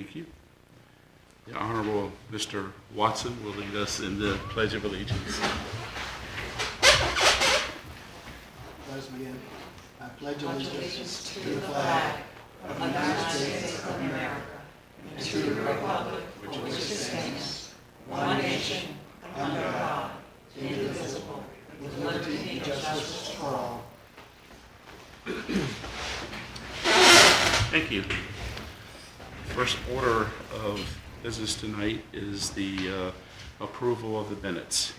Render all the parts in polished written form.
Thank you. The Honorable Mr. Watson will lead us in the Pledge of Allegiance. Let us begin. I pledge Allegiance to the flag of the United States of America and to the republic for which it stands, one nation, under God, indivisible, with liberty and justice for all. Thank you. First order of business tonight is the approval of the minutes.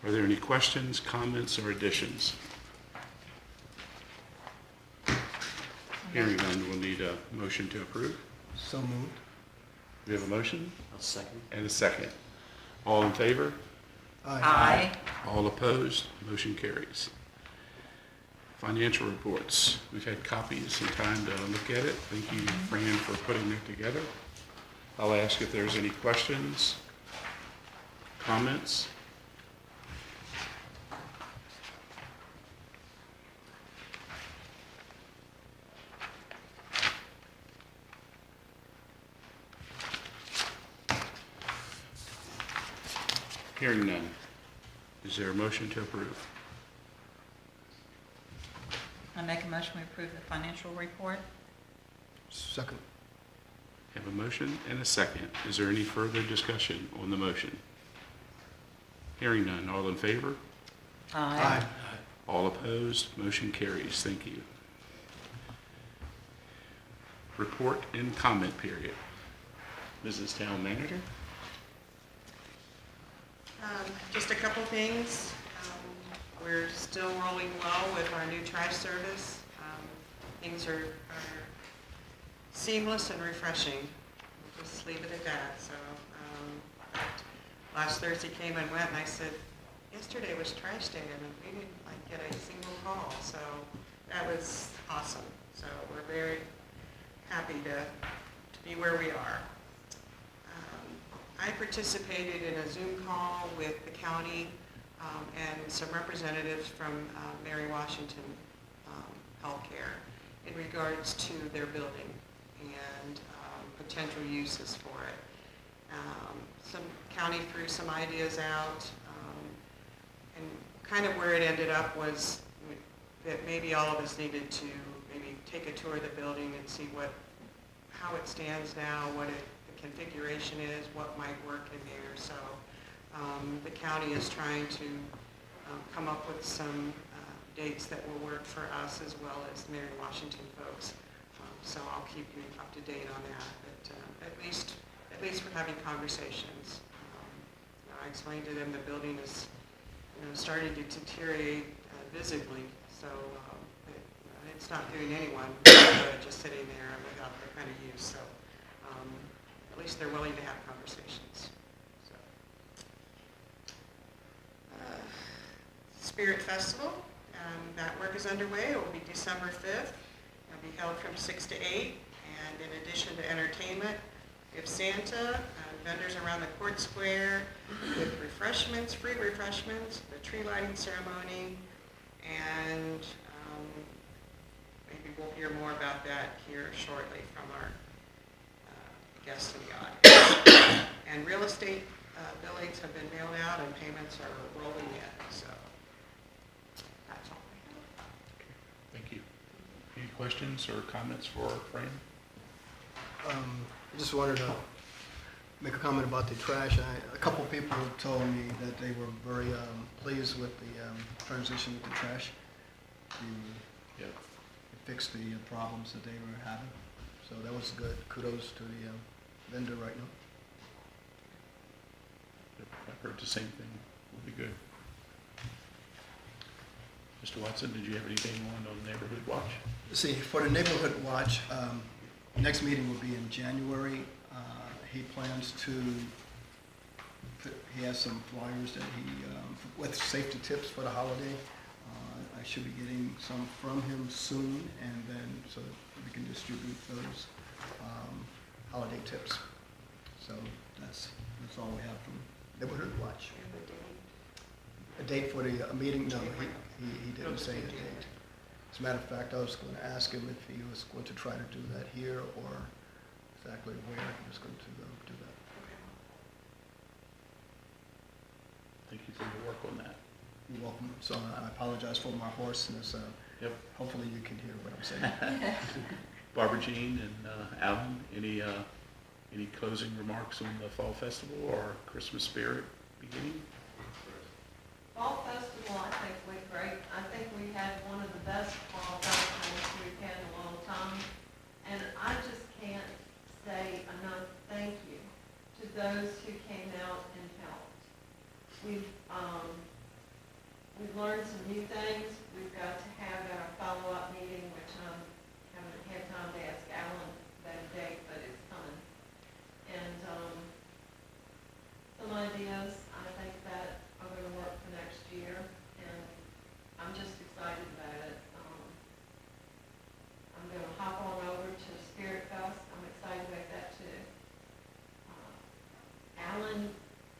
Are there any questions, comments, or additions? Hearing none, we'll need a motion to approve. So moved. We have a motion I'll second. and a second. All in favor? Aye. All opposed? Motion carries. Financial reports. We've had copies and time to look at it. Thank you, Fran, for putting that together. I'll ask if there's any questions, comments. Hearing none. Is there a motion to approve? I make a motion we approve the financial report. Second. Have a motion and a second. Is there any further discussion on the motion? Hearing none. All in favor? Aye. All opposed? Motion carries. Thank you. Report and comment period. Mrs. Town Manager? Just a couple things. We're still rolling well with our new trash service. Things are seamless and refreshing. We'll just leave it at that. So last Thursday came and went, and I said, yesterday was trash day, and we didn't get a single call. So that was awesome. So we're very happy to be where we are. I participated in a Zoom call with the county and some representatives from Mary Washington Healthcare in regards to their building and potential uses for it. Some county threw some ideas out, and kind of where it ended up was that maybe all of us needed to maybe take a tour of the building and see how it stands now, what the configuration is, what might work in there. So the county is trying to come up with some dates that will work for us as well as Mary Washington folks. So I'll keep you up to date on that. But at least we're having conversations. I explained to them the building is starting to deteriorate visibly. So it's not doing anyone good just sitting there without the kind of use. So at least they're willing to have conversations. So, Spirit Festival, that work is underway. It will be December 5th. It'll be held from 6 to 8. And in addition to entertainment, we have Santa, vendors around the court square with refreshments, free refreshments, the tree lighting ceremony, and maybe we'll hear more about that here shortly from our guests in the audience. And real estate billings have been mailed out and payments are rolling in. So that's all I have. Thank you. Any questions or comments for Fran? I just wanted to make a comment about the trash. A couple of people told me that they were very pleased with the transition with the trash. Yep. It fixed the problems that they were having. So that was good. Kudos to the vendor right now. I've heard the same thing. Will be good. Mr. Watson, did you have anything on the neighborhood watch? See, for the neighborhood watch, next meeting will be in January. He plans to, he has some flyers that with safety tips for the holiday. I should be getting some from him soon, and then so we can distribute those holiday tips. So that's all we have from Neighborhood Watch. A date for the meeting? No, he didn't say a date. As a matter of fact, I was going to ask him if he was going to try to do that here or exactly where he was going to do that. Thank you for your work on that. You're welcome. So I apologize for my hoarseness. Yep. Hopefully you can hear what I'm saying. Barbara Jean and Alan, any closing remarks on the Fall Festival or Christmas spirit beginning? Fall Festival, I think, went great. I think we had one of the best fall festivals we've had in a long time. And I just can't say enough thank you to those who came out and helped. We've learned some new things. We've got to have our follow-up meeting, which I haven't had time to ask Alan that date, but it's coming. And some ideas, I think, that are going to work for next year, and I'm just excited about it. I'm going to hop on over to Spirit Fest. I'm excited about that too. Alan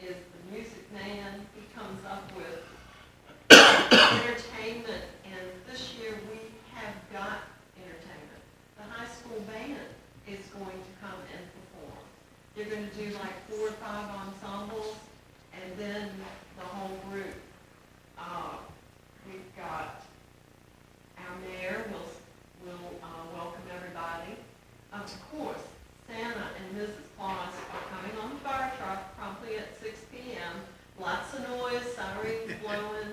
is the music man. He comes up with entertainment, and this year we have got entertainment. The high school band is going to come and perform. They're going to do like 4 or 5 ensembles, and then the whole group. We've got our mayor will welcome everybody. Of course, Santa and Mrs. Claus are coming on the fire truck promptly at 6 p.m. Lots of noise, sirens blowing.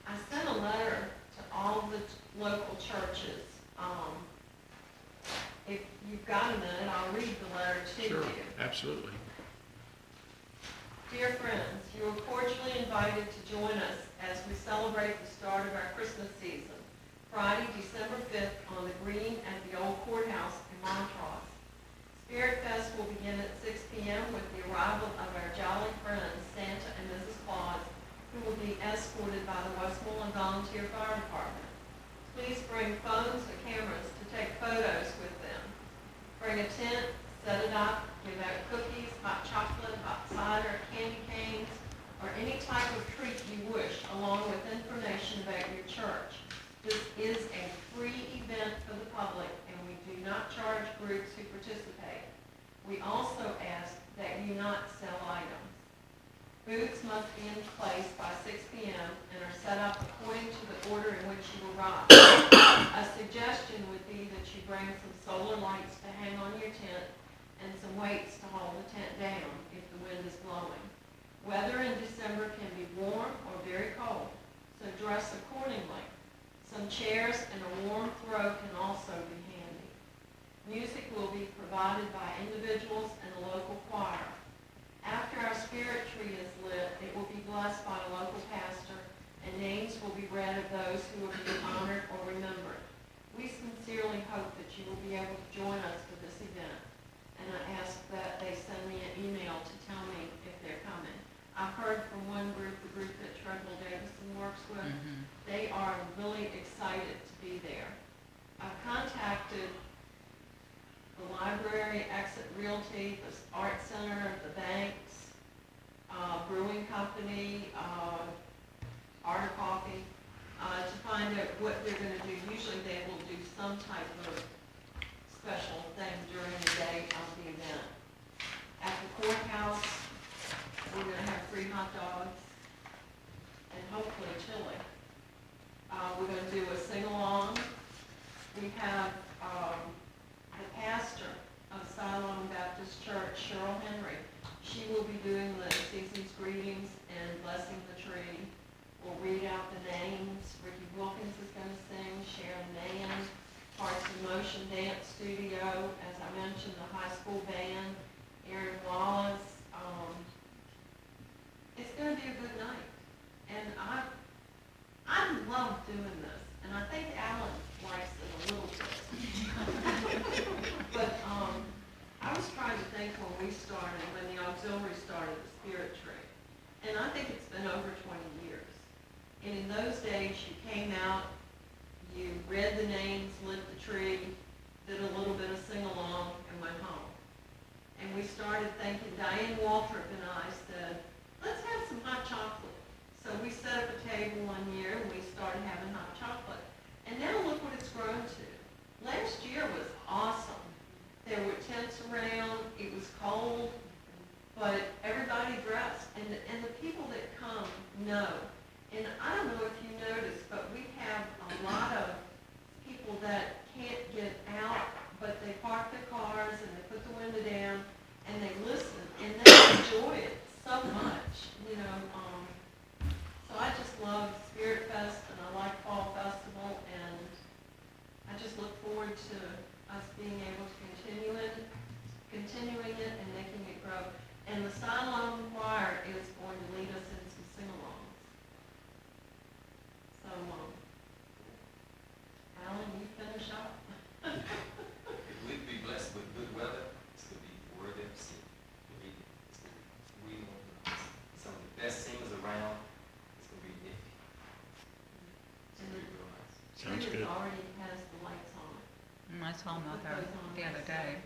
I sent a letter to all the local churches. If you've got a minute, I'll read the letter to Sure, you. absolutely. Dear friends, you are cordially invited to join us as we celebrate the start of our Christmas season, Friday, December 5th on the green at the old courthouse in Montross. Spirit Fest will begin at 6 p.m. with the arrival of our jolly friends, Santa and Mrs. Claus, who will be escorted by the Westmoreland Volunteer Fire Department. Please bring phones or cameras to take photos with them. Bring a tent, set it up, give out cookies, hot chocolate, hot cider, candy canes, or any type of treat you wish, along with information about your church. This is a free event for the public, and we do not charge groups who participate. We also ask that you not sell items. Booths must be in place by 6 p.m. and are set up according to the order in which you arrive. A suggestion would be that you bring some solar lights to hang on your tent and some weights to hold the tent down if the wind is blowing. Weather in December can be warm or very cold, so dress accordingly. Some chairs and a warm throw can also be handy. Music will be provided by individuals and a local choir. After our spirit tree is lit, it will be blessed by a local pastor, and names will be read of those who will be honored or remembered. We sincerely hope that you will be able to join us for this event, and I ask that they send me an email to tell me if they're coming. I've heard from one group, the group that Treadwell Davison works with. They are really excited to be there. I've contacted the library, Exit Realty, the Art Center, the banks, brewing company, Art of Coffee, to find out what they're going to do. Usually they will do some type of special thing during the day of the event. At the courthouse, we're going to have free hot dogs and hopefully chili. We're going to do a sing-along. We have the pastor of Siloam Baptist Church, Cheryl Henry. She will be doing the season's greetings and blessing the tree. We'll read out the names. Ricky Wilkins is going to sing, Sharon Mann, Parts in Motion Dance Studio, as I mentioned, the high school band, Aaron Wallace. It's going to be a good night. And I love doing this, and I think Alan likes it a little bit. But I was trying to think when we started, when the auxiliary started, the spirit tree, and I think it's been over 20 years. And in those days, you came out, you read the names, lit the tree, did a little bit of sing-along, and went home. And we started thinking, Diane Waltrip and I said, let's have some hot chocolate. So we set up a table one year and we started having hot chocolate. And now look what it's grown to. Last year was awesome. There were tents around. was cold, but everybody dressed, and the people that come know. And I don't know if you noticed, but we have a lot of people that can't get out, but they park their cars and they put the window down and they listen, and they enjoy it so much, you know. So I just love Spirit Fest, and I like Fall Festival, and I just look forward to us being able to continuing it and making it grow. And the Siloam Choir is going to lead us in some sing-alongs. So, Alan, you finish up. If we be blessed with good weather, it's going to be worthy of seeing. It's going to be some of the best singers around. It's going to be nifty. It's going to be real nice. Sounds Spirit good. already has the lights on. I saw them out there the other day.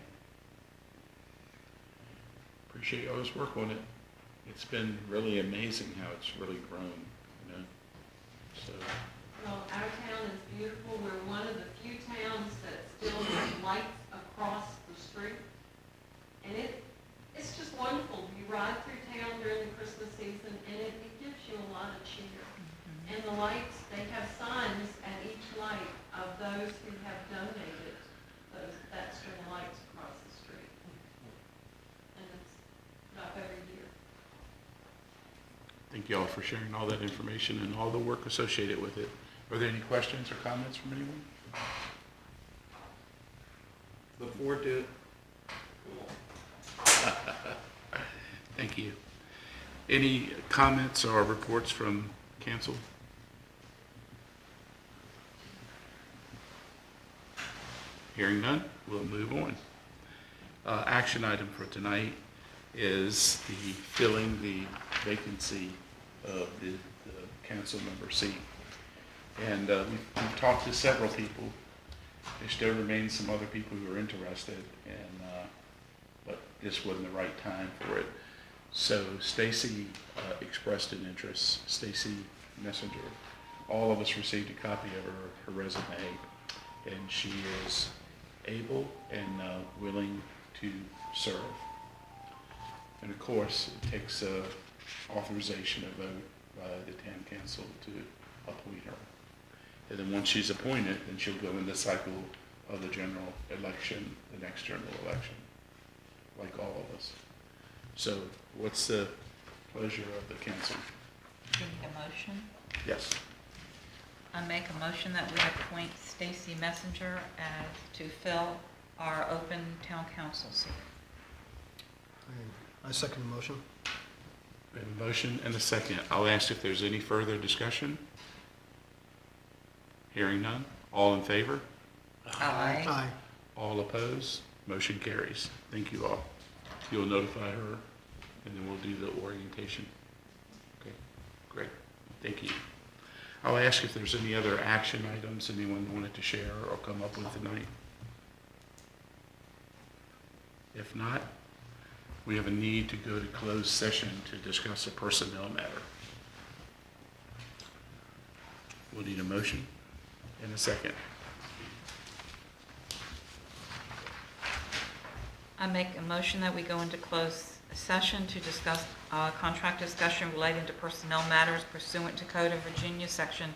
Appreciate y'all's work on it. It's been really amazing how it's really grown, you know? So, Well, our town is beautiful. We're one of the few towns that still has lights across the street. And it's just wonderful. You ride through town during the Christmas season, and it gives you a lot of cheer. And the lights, they have signs at each light of those who have donated that string of lights across the street. And it's put up every year. thank y'all for sharing all that information and all the work associated with it. Are there any questions or comments from anyone? Look forward to it. Thank you. Any comments or reports from council? Hearing none, we'll move on. Action item for tonight is filling the vacancy of the council member seat. And we've talked to several people. There still remains some other people who are interested, but this wasn't the right time for it. So Stacy expressed an interest. Stacy Messenger. All of us received a copy of her resume, and she is able and willing to serve. And of course, it takes authorization, a vote by the town council to appoint her. And then once she's appointed, then she'll go in the cycle of the general election, the next general election, like all of us. So what's the pleasure of the council? Do you need a motion? Yes. I make a motion that we appoint Stacy Messenger to fill our open town council seat. I second the motion. We have a motion and a second. I'll ask if there's any further discussion. Hearing none. All in favor? Aye. Aye. All opposed? Motion carries. Thank you all. You'll notify her, and then we'll do the orientation. Okay, great. Thank you. I'll ask if there's any other action items anyone wanted to share or come up with tonight. If not, we have a need to go to closed session to discuss a personnel matter. We'll need a motion and a second. I make a motion that we go into closed session to discuss contract discussion relating to personnel matters pursuant to Code of Virginia, Section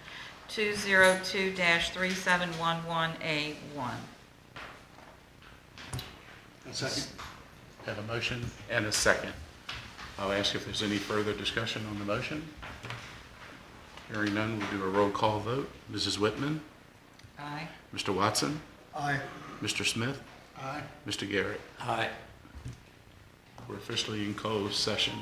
202-3711A1. Second. Have a motion and a second. I'll ask if there's any further discussion on the motion. Hearing none, we'll do a roll call vote. Mrs. Whitman? Aye. Mr. Watson? Aye. Mr. Smith? Aye. Mr. Garrett? Aye. We're officially in closed session.